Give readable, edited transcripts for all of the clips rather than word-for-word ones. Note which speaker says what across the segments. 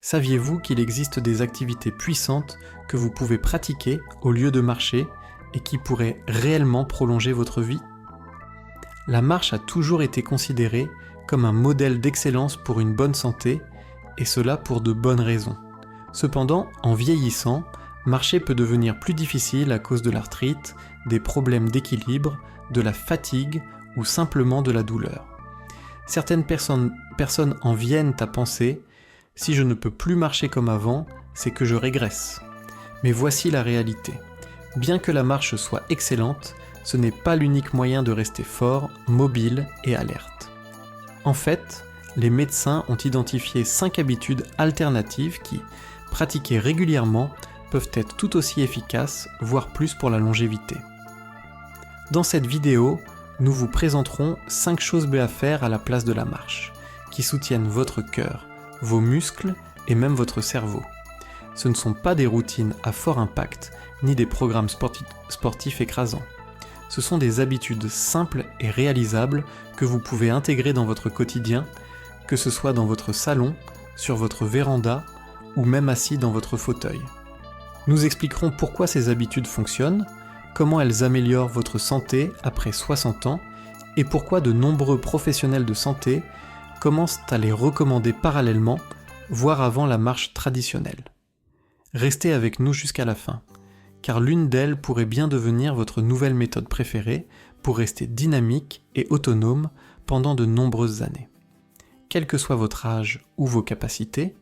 Speaker 1: Saviez-vous qu'il existe des activités puissantes que vous pouvez pratiquer au lieu de marcher et qui pourraient réellement prolonger votre vie ? La marche a toujours été considérée comme un modèle d'excellence pour une bonne santé, et cela pour de bonnes raisons. Cependant, en vieillissant, marcher peut devenir plus difficile à cause de l'arthrite, des problèmes d'équilibre, de la fatigue ou simplement de la douleur. Certaines personnes en viennent à penser « si je ne peux plus marcher comme avant, c'est que je régresse ». Mais voici la réalité. Bien que la marche soit excellente, ce n'est pas l'unique moyen de rester fort, mobile et alerte. En fait, les médecins ont identifié 5 habitudes alternatives qui, pratiquées régulièrement, peuvent être tout aussi efficaces, voire plus pour la longévité. Dans cette vidéo, nous vous présenterons 5 choses à faire à la place de la marche, qui soutiennent votre cœur, vos muscles et même votre cerveau. Ce ne sont pas des routines à fort impact, ni des programmes sportifs écrasants. Ce sont des habitudes simples et réalisables que vous pouvez intégrer dans votre quotidien, que ce soit dans votre salon, sur votre véranda ou même assis dans votre fauteuil. Nous expliquerons pourquoi ces habitudes fonctionnent, comment elles améliorent votre santé après 60 ans et pourquoi de nombreux professionnels de santé commencent à les recommander parallèlement, voire avant la marche traditionnelle. Restez avec nous jusqu'à la fin, car l'une d'elles pourrait bien devenir votre nouvelle méthode préférée pour rester dynamique et autonome pendant de nombreuses années. Quel que soit votre âge ou vos capacités,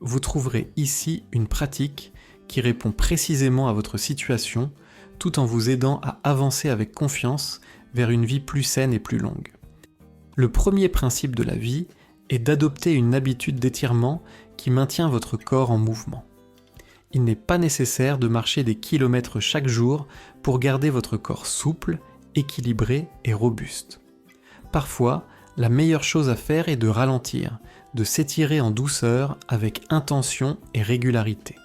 Speaker 1: vous trouverez ici une pratique qui répond précisément à votre situation tout en vous aidant à avancer avec confiance vers une vie plus saine et plus longue. Le premier principe de la vie est d'adopter une habitude d'étirement qui maintient votre corps en mouvement. Il n'est pas nécessaire de marcher des kilomètres chaque jour pour garder votre corps souple, équilibré et robuste. Parfois, la meilleure chose à faire est de ralentir, de s'étirer en douceur avec intention et régularité.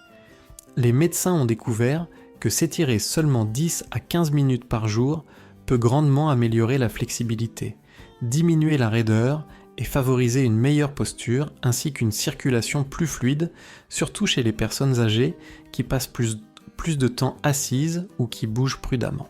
Speaker 1: Les médecins ont découvert que s'étirer seulement 10 à 15 minutes par jour peut grandement améliorer la flexibilité, diminuer la raideur et favoriser une meilleure posture ainsi qu'une circulation plus fluide, surtout chez les personnes âgées qui passent plus de temps assises ou qui bougent prudemment.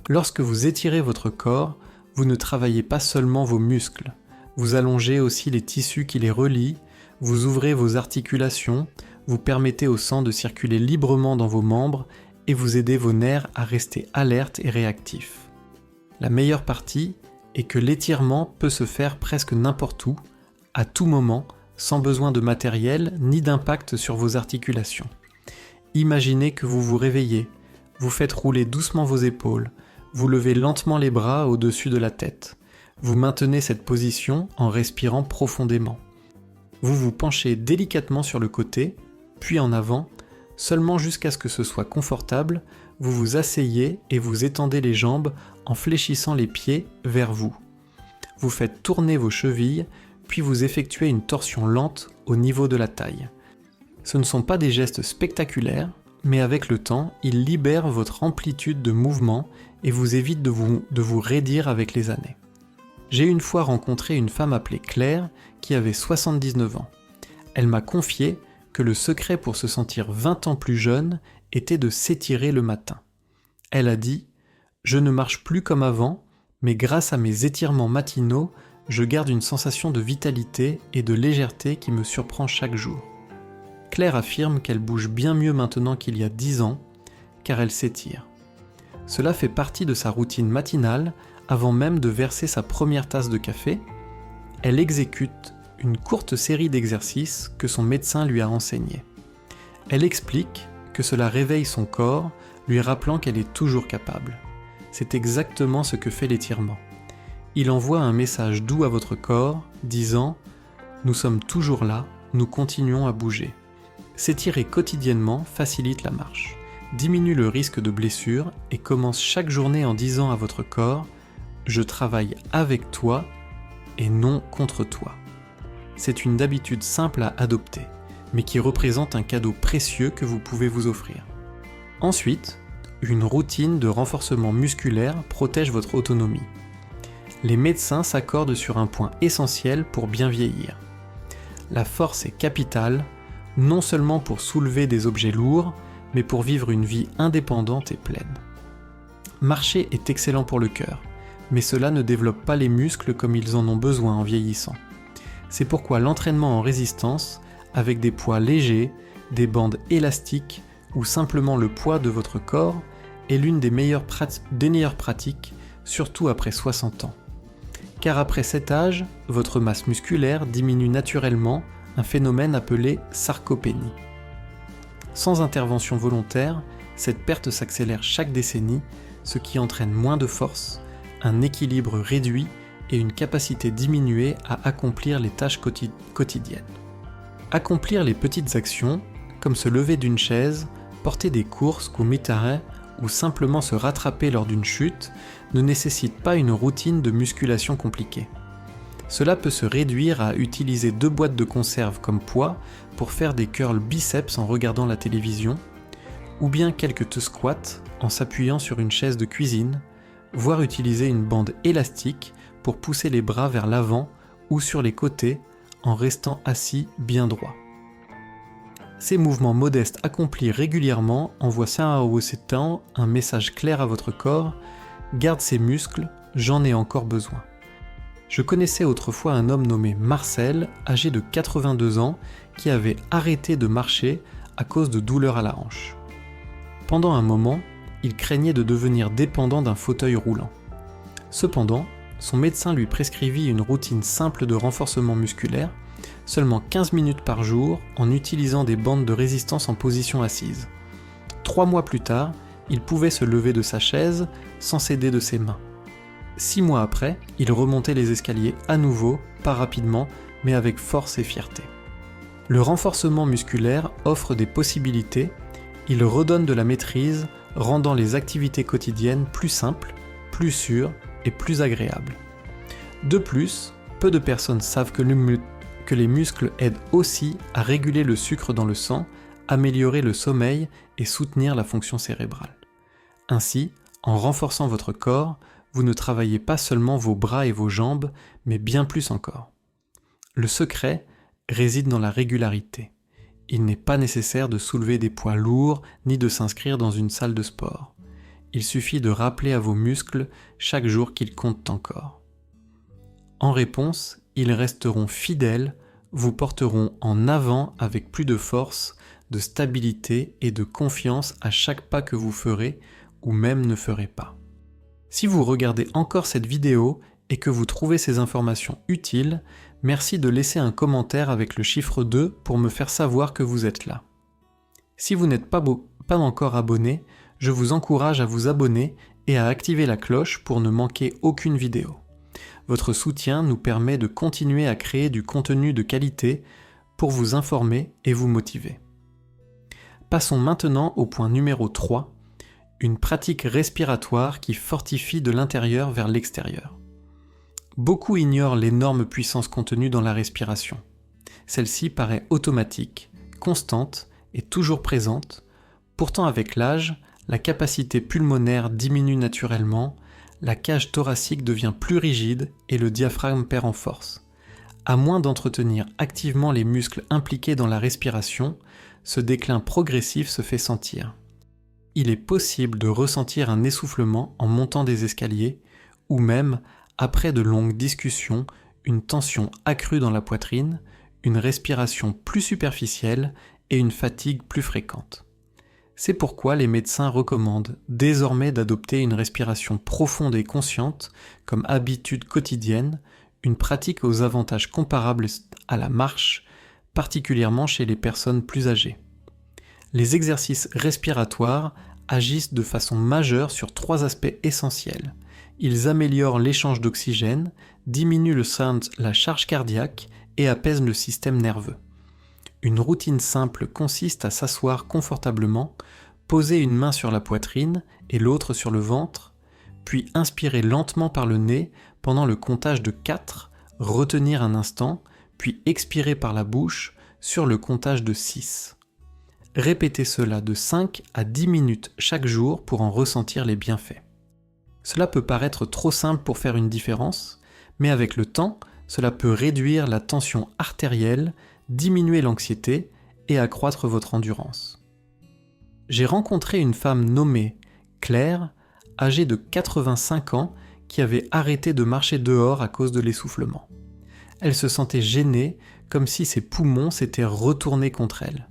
Speaker 1: Lorsque vous étirez votre corps, vous ne travaillez pas seulement vos muscles, vous allongez aussi les tissus qui les relient, vous ouvrez vos articulations, vous permettez au sang de circuler librement dans vos membres et vous aidez vos nerfs à rester alertes et réactifs. La meilleure partie est que l'étirement peut se faire presque n'importe où, à tout moment, sans besoin de matériel ni d'impact sur vos articulations. Imaginez que vous vous réveillez, vous faites rouler doucement vos épaules, vous levez lentement les bras au-dessus de la tête. Vous maintenez cette position en respirant profondément. Vous vous penchez délicatement sur le côté, puis en avant, seulement jusqu'à ce que ce soit confortable, vous vous asseyez et vous étendez les jambes en fléchissant les pieds vers vous. Vous faites tourner vos chevilles, puis vous effectuez une torsion lente au niveau de la taille. Ce ne sont pas des gestes spectaculaires, mais avec le temps, ils libèrent votre amplitude de mouvement et vous évitent de vous raidir avec les années. J'ai une fois rencontré une femme appelée Claire qui avait 79 ans. Elle m'a confié que le secret pour se sentir 20 ans plus jeune était de s'étirer le matin. Elle a dit « Je ne marche plus comme avant, mais grâce à mes étirements matinaux, je garde une sensation de vitalité et de légèreté qui me surprend chaque jour. » Claire affirme qu'elle bouge bien mieux maintenant qu'il y a 10 ans, car elle s'étire. Cela fait partie de sa routine matinale avant même de verser sa première tasse de café. Elle exécute une courte série d'exercices que son médecin lui a enseignés. Elle explique que cela réveille son corps, lui rappelant qu'elle est toujours capable. C'est exactement ce que fait l'étirement. Il envoie un message doux à votre corps, disant « Nous sommes toujours là, nous continuons à bouger ». S'étirer quotidiennement facilite la marche, diminue le risque de blessure et commence chaque journée en disant à votre corps « Je travaille avec toi et non contre toi ». C'est une habitude simple à adopter, mais qui représente un cadeau précieux que vous pouvez vous offrir. Ensuite, une routine de renforcement musculaire protège votre autonomie. Les médecins s'accordent sur un point essentiel pour bien vieillir. La force est capitale, non seulement pour soulever des objets lourds, mais pour vivre une vie indépendante et pleine. Marcher est excellent pour le cœur, mais cela ne développe pas les muscles comme ils en ont besoin en vieillissant. C'est pourquoi l'entraînement en résistance, avec des poids légers, des bandes élastiques ou simplement le poids de votre corps, est l'une des meilleures pratiques, surtout après 60 ans. Car après cet âge, votre masse musculaire diminue naturellement, un phénomène appelé sarcopénie. Sans intervention volontaire, cette perte s'accélère chaque décennie, ce qui entraîne moins de force, un équilibre réduit et une capacité diminuée à accomplir les tâches quotidiennes. Accomplir les petites actions, comme se lever d'une chaise, porter des courses qu'au mi-terrain ou simplement se rattraper lors d'une chute, ne nécessite pas une routine de musculation compliquée. Cela peut se réduire à utiliser 2 boîtes de conserve comme poids pour faire des curls biceps en regardant la télévision, ou bien quelques squats en s'appuyant sur une chaise de cuisine, voire utiliser une bande élastique pour pousser les bras vers l'avant ou sur les côtés en restant assis bien droit. Ces mouvements modestes accomplis régulièrement envoient un message clair à votre corps: garde ces muscles, j'en ai encore besoin. Je connaissais autrefois un homme nommé Marcel, âgé de 82 ans, qui avait arrêté de marcher à cause de douleurs à la hanche. Pendant un moment, il craignait de devenir dépendant d'un fauteuil roulant. Cependant, son médecin lui prescrivit une routine simple de renforcement musculaire, seulement 15 minutes par jour en utilisant des bandes de résistance en position assise. 3 mois plus tard, il pouvait se lever de sa chaise sans s'aider de ses mains. 6 mois après, il remontait les escaliers à nouveau, pas rapidement, mais avec force et fierté. Le renforcement musculaire offre des possibilités, il redonne de la maîtrise, rendant les activités quotidiennes plus simples, plus sûres et plus agréables. De plus, peu de personnes savent que les muscles aident aussi à réguler le sucre dans le sang, améliorer le sommeil et soutenir la fonction cérébrale. Ainsi, en renforçant votre corps, vous ne travaillez pas seulement vos bras et vos jambes, mais bien plus encore. Le secret réside dans la régularité. Il n'est pas nécessaire de soulever des poids lourds ni de s'inscrire dans une salle de sport. Il suffit de rappeler à vos muscles chaque jour qu'ils comptent encore. En réponse, ils resteront fidèles, vous porteront en avant avec plus de force, de stabilité et de confiance à chaque pas que vous ferez ou même ne ferez pas. Si vous regardez encore cette vidéo et que vous trouvez ces informations utiles, merci de laisser un commentaire avec le chiffre 2 pour me faire savoir que vous êtes là. Si vous n'êtes pas encore abonné, je vous encourage à vous abonner et à activer la cloche pour ne manquer aucune vidéo. Votre soutien nous permet de continuer à créer du contenu de qualité pour vous informer et vous motiver. Passons maintenant au point numéro 3, une pratique respiratoire qui fortifie de l'intérieur vers l'extérieur. Beaucoup ignorent l'énorme puissance contenue dans la respiration. Celle-ci paraît automatique, constante et toujours présente. Pourtant, avec l'âge, la capacité pulmonaire diminue naturellement, la cage thoracique devient plus rigide et le diaphragme perd en force. À moins d'entretenir activement les muscles impliqués dans la respiration, ce déclin progressif se fait sentir. Il est possible de ressentir un essoufflement en montant des escaliers ou même, après de longues discussions, une tension accrue dans la poitrine, une respiration plus superficielle et une fatigue plus fréquente. C'est pourquoi les médecins recommandent désormais d'adopter une respiration profonde et consciente comme habitude quotidienne, une pratique aux avantages comparables à la marche, particulièrement chez les personnes plus âgées. Les exercices respiratoires agissent de façon majeure sur 3 aspects essentiels. Ils améliorent l'échange d'oxygène, diminuent la charge cardiaque et apaisent le système nerveux. Une routine simple consiste à s'asseoir confortablement, poser une main sur la poitrine et l'autre sur le ventre, puis inspirer lentement par le nez pendant le comptage de 4, retenir un instant, puis expirer par la bouche sur le comptage de 6. Répétez cela de 5 à 10 minutes chaque jour pour en ressentir les bienfaits. Cela peut paraître trop simple pour faire une différence, mais avec le temps, cela peut réduire la tension artérielle, diminuer l'anxiété et accroître votre endurance. J'ai rencontré une femme nommée Claire, âgée de 85 ans, qui avait arrêté de marcher dehors à cause de l'essoufflement. Elle se sentait gênée, comme si ses poumons s'étaient retournés contre elle.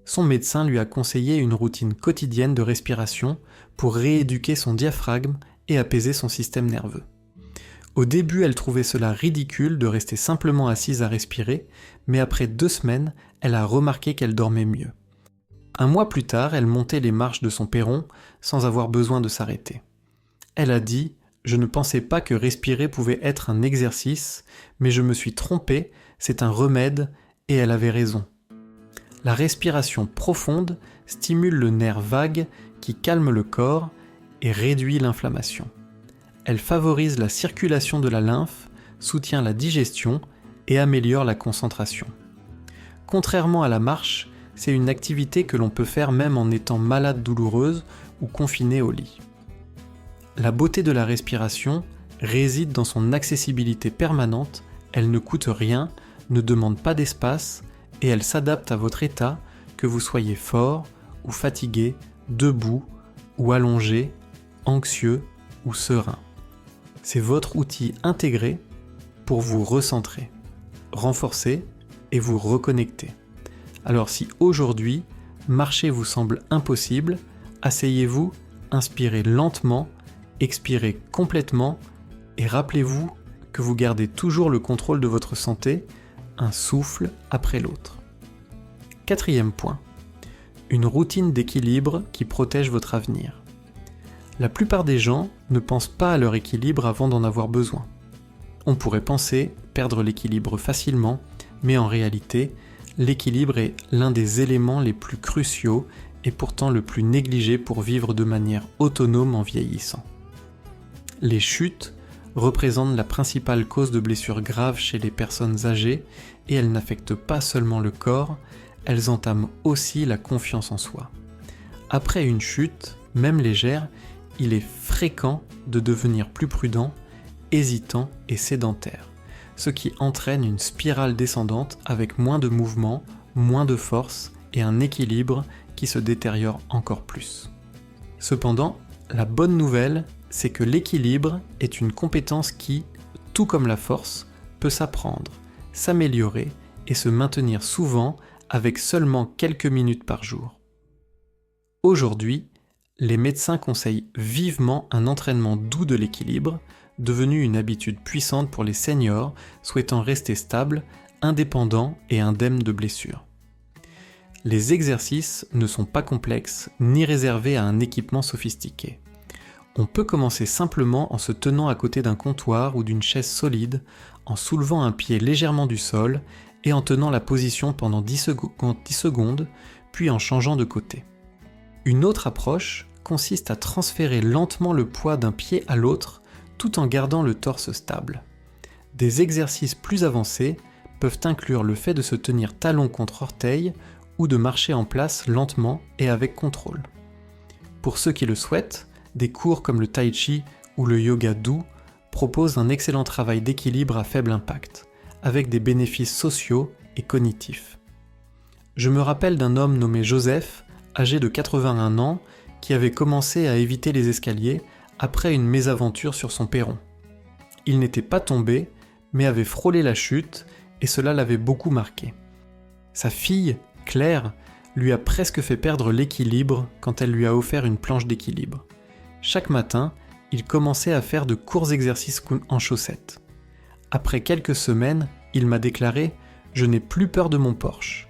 Speaker 1: Son médecin lui a conseillé une routine quotidienne de respiration pour rééduquer son diaphragme et apaiser son système nerveux. Au début, elle trouvait cela ridicule de rester simplement assise à respirer, mais après 2 semaines, elle a remarqué qu'elle dormait mieux. 1 mois plus tard, elle montait les marches de son perron sans avoir besoin de s'arrêter. Elle a dit « Je ne pensais pas que respirer pouvait être un exercice, mais je me suis trompée, c'est un remède, et elle avait raison. » La respiration profonde stimule le nerf vague qui calme le corps et réduit l'inflammation. Elle favorise la circulation de la lymphe, soutient la digestion et améliore la concentration. Contrairement à la marche, c'est une activité que l'on peut faire même en étant malade douloureuse ou confiné au lit. La beauté de la respiration réside dans son accessibilité permanente, elle ne coûte rien, ne demande pas d'espace et elle s'adapte à votre état, que vous soyez fort ou fatigué, debout ou allongé, anxieux ou serein. C'est votre outil intégré pour vous recentrer, renforcer et vous reconnecter. Alors si aujourd'hui, marcher vous semble impossible, asseyez-vous, inspirez lentement, expirez complètement et rappelez-vous que vous gardez toujours le contrôle de votre santé, un souffle après l'autre. 4e point, une routine d'équilibre qui protège votre avenir. La plupart des gens ne pensent pas à leur équilibre avant d'en avoir besoin. On pourrait penser perdre l'équilibre facilement, mais en réalité, l'équilibre est l'un des éléments les plus cruciaux et pourtant le plus négligé pour vivre de manière autonome en vieillissant. Les chutes représentent la principale cause de blessures graves chez les personnes âgées et elles n'affectent pas seulement le corps, elles entament aussi la confiance en soi. Après une chute, même légère, il est fréquent de devenir plus prudent, hésitant et sédentaire, ce qui entraîne une spirale descendante avec moins de mouvement, moins de force et un équilibre qui se détériore encore plus. Cependant, la bonne nouvelle, c'est que l'équilibre est une compétence qui, tout comme la force, peut s'apprendre, s'améliorer et se maintenir souvent avec seulement quelques minutes par jour. Aujourd'hui, les médecins conseillent vivement un entraînement doux de l'équilibre, devenu une habitude puissante pour les seniors souhaitant rester stables, indépendants et indemnes de blessures. Les exercices ne sont pas complexes ni réservés à un équipement sophistiqué. On peut commencer simplement en se tenant à côté d'un comptoir ou d'une chaise solide, en soulevant un pied légèrement du sol et en tenant la position pendant 10 secondes, puis en changeant de côté. Une autre approche consiste à transférer lentement le poids d'un pied à l'autre tout en gardant le torse stable. Des exercices plus avancés peuvent inclure le fait de se tenir talon contre orteil ou de marcher en place lentement et avec contrôle. Pour ceux qui le souhaitent, des cours comme le tai chi ou le yoga doux proposent un excellent travail d'équilibre à faible impact, avec des bénéfices sociaux et cognitifs. Je me rappelle d'un homme nommé Joseph, âgé de 81 ans, qui avait commencé à éviter les escaliers après une mésaventure sur son perron. Il n'était pas tombé, mais avait frôlé la chute et cela l'avait beaucoup marqué. Sa fille, Claire, lui a presque fait perdre l'équilibre quand elle lui a offert une planche d'équilibre. Chaque matin, il commençait à faire de courts exercices en chaussettes. Après quelques semaines, il m'a déclaré « Je n'ai plus peur de mon Porsche ».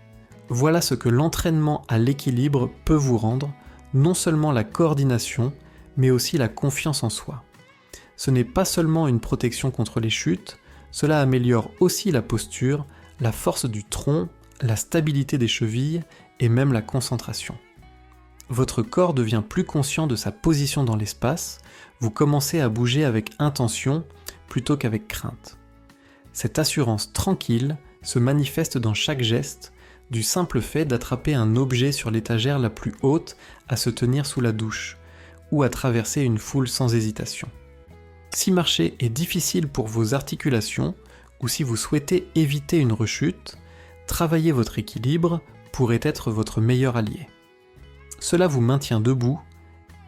Speaker 1: Voilà ce que l'entraînement à l'équilibre peut vous rendre, non seulement la coordination, mais aussi la confiance en soi. Ce n'est pas seulement une protection contre les chutes, cela améliore aussi la posture, la force du tronc, la stabilité des chevilles et même la concentration. Votre corps devient plus conscient de sa position dans l'espace, vous commencez à bouger avec intention plutôt qu'avec crainte. Cette assurance tranquille se manifeste dans chaque geste, du simple fait d'attraper un objet sur l'étagère la plus haute à se tenir sous la douche, ou à traverser une foule sans hésitation. Si marcher est difficile pour vos articulations, ou si vous souhaitez éviter une rechute, travaillez votre équilibre pourrait être votre meilleur allié. Cela vous maintient debout,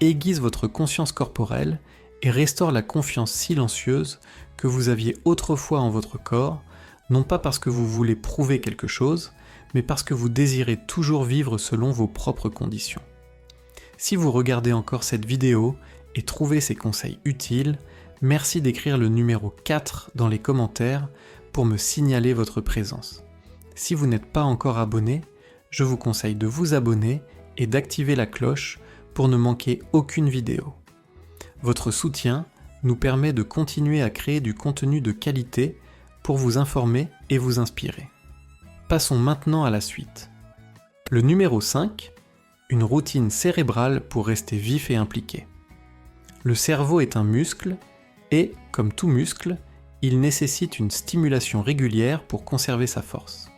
Speaker 1: aiguise votre conscience corporelle et restaure la confiance silencieuse que vous aviez autrefois en votre corps, non pas parce que vous voulez prouver quelque chose, mais parce que vous désirez toujours vivre selon vos propres conditions. Si vous regardez encore cette vidéo et trouvez ces conseils utiles, merci d'écrire le numéro 4 dans les commentaires pour me signaler votre présence. Si vous n'êtes pas encore abonné, je vous conseille de vous abonner et d'activer la cloche pour ne manquer aucune vidéo. Votre soutien nous permet de continuer à créer du contenu de qualité pour vous informer et vous inspirer. Passons maintenant à la suite. Le numéro 5, une routine cérébrale pour rester vif et impliqué. Le cerveau est un muscle et, comme tout muscle, il nécessite une stimulation régulière pour conserver sa force.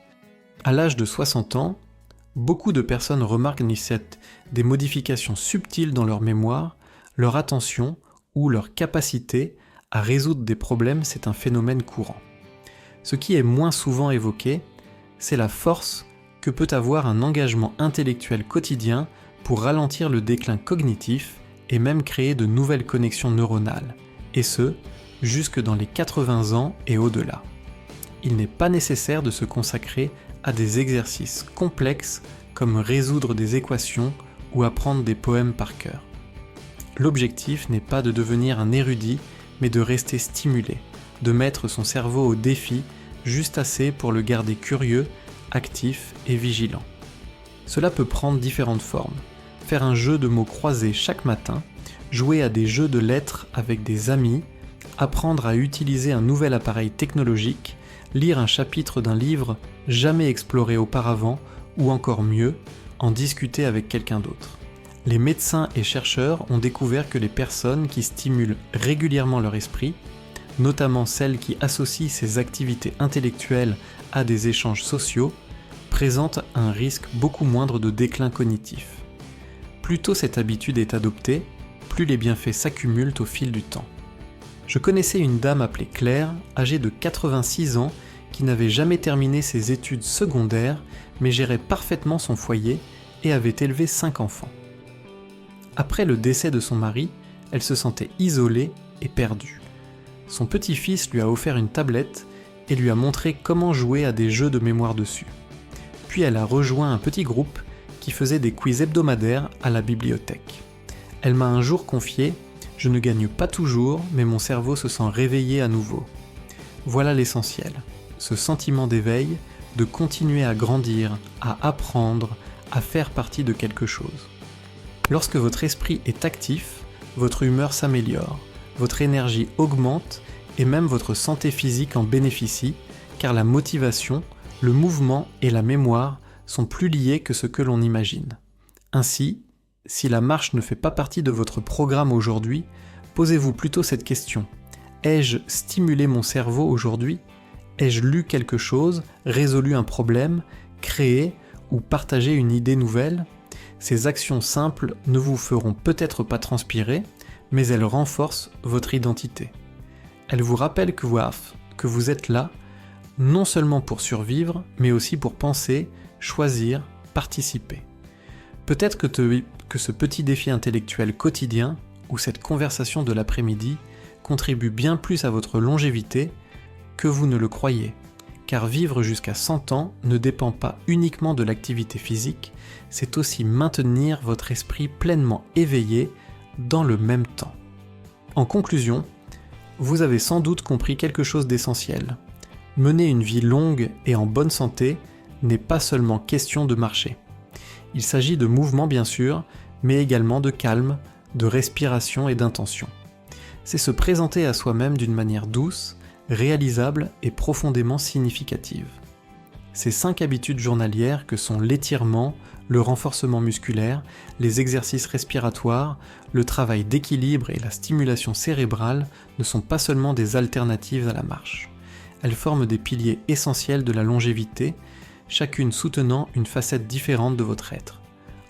Speaker 1: À l'âge de 60 ans, beaucoup de personnes remarquent des modifications subtiles dans leur mémoire, leur attention ou leur capacité à résoudre des problèmes, c'est un phénomène courant. Ce qui est moins souvent évoqué, c'est la force que peut avoir un engagement intellectuel quotidien pour ralentir le déclin cognitif et même créer de nouvelles connexions neuronales, et ce, jusque dans les 80 ans et au-delà. Il n'est pas nécessaire de se consacrer à des exercices complexes comme résoudre des équations ou apprendre des poèmes par cœur. L'objectif n'est pas de devenir un érudit, mais de rester stimulé, de mettre son cerveau au défi juste assez pour le garder curieux, actif et vigilant. Cela peut prendre différentes formes. Faire un jeu de mots croisés chaque matin, jouer à des jeux de lettres avec des amis, apprendre à utiliser un nouvel appareil technologique, lire un chapitre d'un livre jamais exploré auparavant ou encore mieux, en discuter avec quelqu'un d'autre. Les médecins et chercheurs ont découvert que les personnes qui stimulent régulièrement leur esprit, notamment celles qui associent ces activités intellectuelles à des échanges sociaux, présentent un risque beaucoup moindre de déclin cognitif. Plus tôt cette habitude est adoptée, plus les bienfaits s'accumulent au fil du temps. Je connaissais une dame appelée Claire, âgée de 86 ans, qui n'avait jamais terminé ses études secondaires, mais gérait parfaitement son foyer et avait élevé 5 enfants. Après le décès de son mari, elle se sentait isolée et perdue. Son petit-fils lui a offert une tablette et lui a montré comment jouer à des jeux de mémoire dessus. Puis elle a rejoint un petit groupe qui faisait des quiz hebdomadaires à la bibliothèque. Elle m'a un jour confié « Je ne gagne pas toujours, mais mon cerveau se sent réveillé à nouveau. » Voilà l'essentiel, ce sentiment d'éveil, de continuer à grandir, à apprendre, à faire partie de quelque chose. Lorsque votre esprit est actif, votre humeur s'améliore, votre énergie augmente et même votre santé physique en bénéficie, car la motivation, le mouvement et la mémoire sont plus liés que ce que l'on imagine. Ainsi, si la marche ne fait pas partie de votre programme aujourd'hui, posez-vous plutôt cette question. Ai-je stimulé mon cerveau aujourd'hui ? Ai-je lu quelque chose, résolu un problème, créé ou partagé une idée nouvelle ? Ces actions simples ne vous feront peut-être pas transpirer, mais elles renforcent votre identité. Elles vous rappellent que vous êtes là, non seulement pour survivre, mais aussi pour penser, choisir, participer. Peut-être que ce petit défi intellectuel quotidien, ou cette conversation de l'après-midi, contribue bien plus à votre longévité que vous ne le croyez, car vivre jusqu'à 100 ans ne dépend pas uniquement de l'activité physique, c'est aussi maintenir votre esprit pleinement éveillé dans le même temps. En conclusion, vous avez sans doute compris quelque chose d'essentiel. Mener une vie longue et en bonne santé n'est pas seulement question de marcher. Il s'agit de mouvement bien sûr, mais également de calme, de respiration et d'intention. C'est se présenter à soi-même d'une manière douce, réalisable et profondément significative. Ces 5 habitudes journalières que sont l'étirement, le renforcement musculaire, les exercices respiratoires, le travail d'équilibre et la stimulation cérébrale ne sont pas seulement des alternatives à la marche. Elles forment des piliers essentiels de la longévité, chacune soutenant une facette différente de votre être.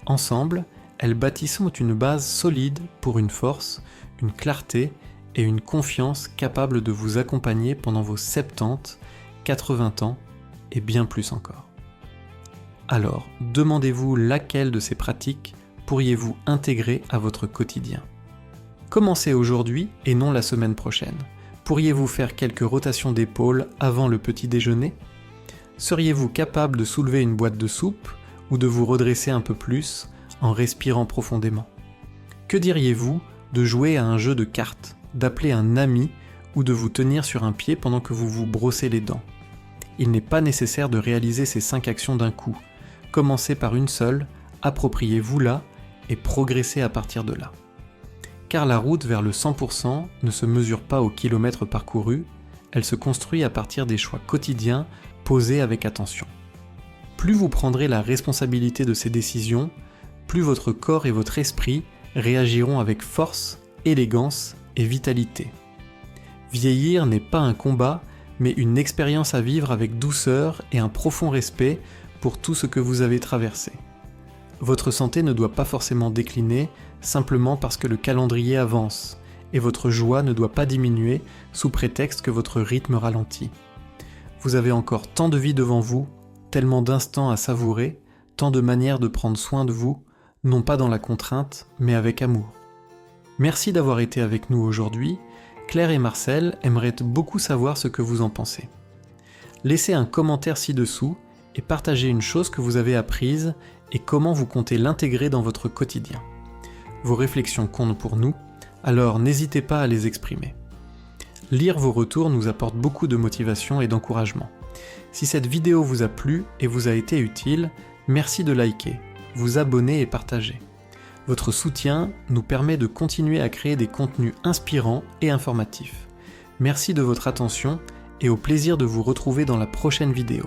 Speaker 1: Ensemble, elles bâtissent une base solide pour une force, une clarté et une confiance capable de vous accompagner pendant vos 70, 80 ans et bien plus encore. Alors, demandez-vous laquelle de ces pratiques pourriez-vous intégrer à votre quotidien. Commencez aujourd'hui et non la semaine prochaine. Pourriez-vous faire quelques rotations d'épaules avant le petit déjeuner ? Seriez-vous capable de soulever une boîte de soupe ou de vous redresser un peu plus en respirant profondément ? Que diriez-vous de jouer à un jeu de cartes, d'appeler un ami ou de vous tenir sur un pied pendant que vous vous brossez les dents ? Il n'est pas nécessaire de réaliser ces 5 actions d'un coup. Commencez par une seule, appropriez-vous-la et progressez à partir de là. Car la route vers le 100% ne se mesure pas au kilomètre parcouru, elle se construit à partir des choix quotidiens posés avec attention. Plus vous prendrez la responsabilité de ces décisions, plus votre corps et votre esprit réagiront avec force, élégance et vitalité. Vieillir n'est pas un combat, mais une expérience à vivre avec douceur et un profond respect pour tout ce que vous avez traversé. Votre santé ne doit pas forcément décliner simplement parce que le calendrier avance, et votre joie ne doit pas diminuer sous prétexte que votre rythme ralentit. Vous avez encore tant de vie devant vous, tellement d'instants à savourer, tant de manières de prendre soin de vous, non pas dans la contrainte, mais avec amour. Merci d'avoir été avec nous aujourd'hui. Claire et Marcel aimeraient beaucoup savoir ce que vous en pensez. Laissez un commentaire ci-dessous et partagez une chose que vous avez apprise et comment vous comptez l'intégrer dans votre quotidien. Vos réflexions comptent pour nous, alors n'hésitez pas à les exprimer. Lire vos retours nous apporte beaucoup de motivation et d'encouragement. Si cette vidéo vous a plu et vous a été utile, merci de liker, vous abonner et partager. Votre soutien nous permet de continuer à créer des contenus inspirants et informatifs. Merci de votre attention et au plaisir de vous retrouver dans la prochaine vidéo.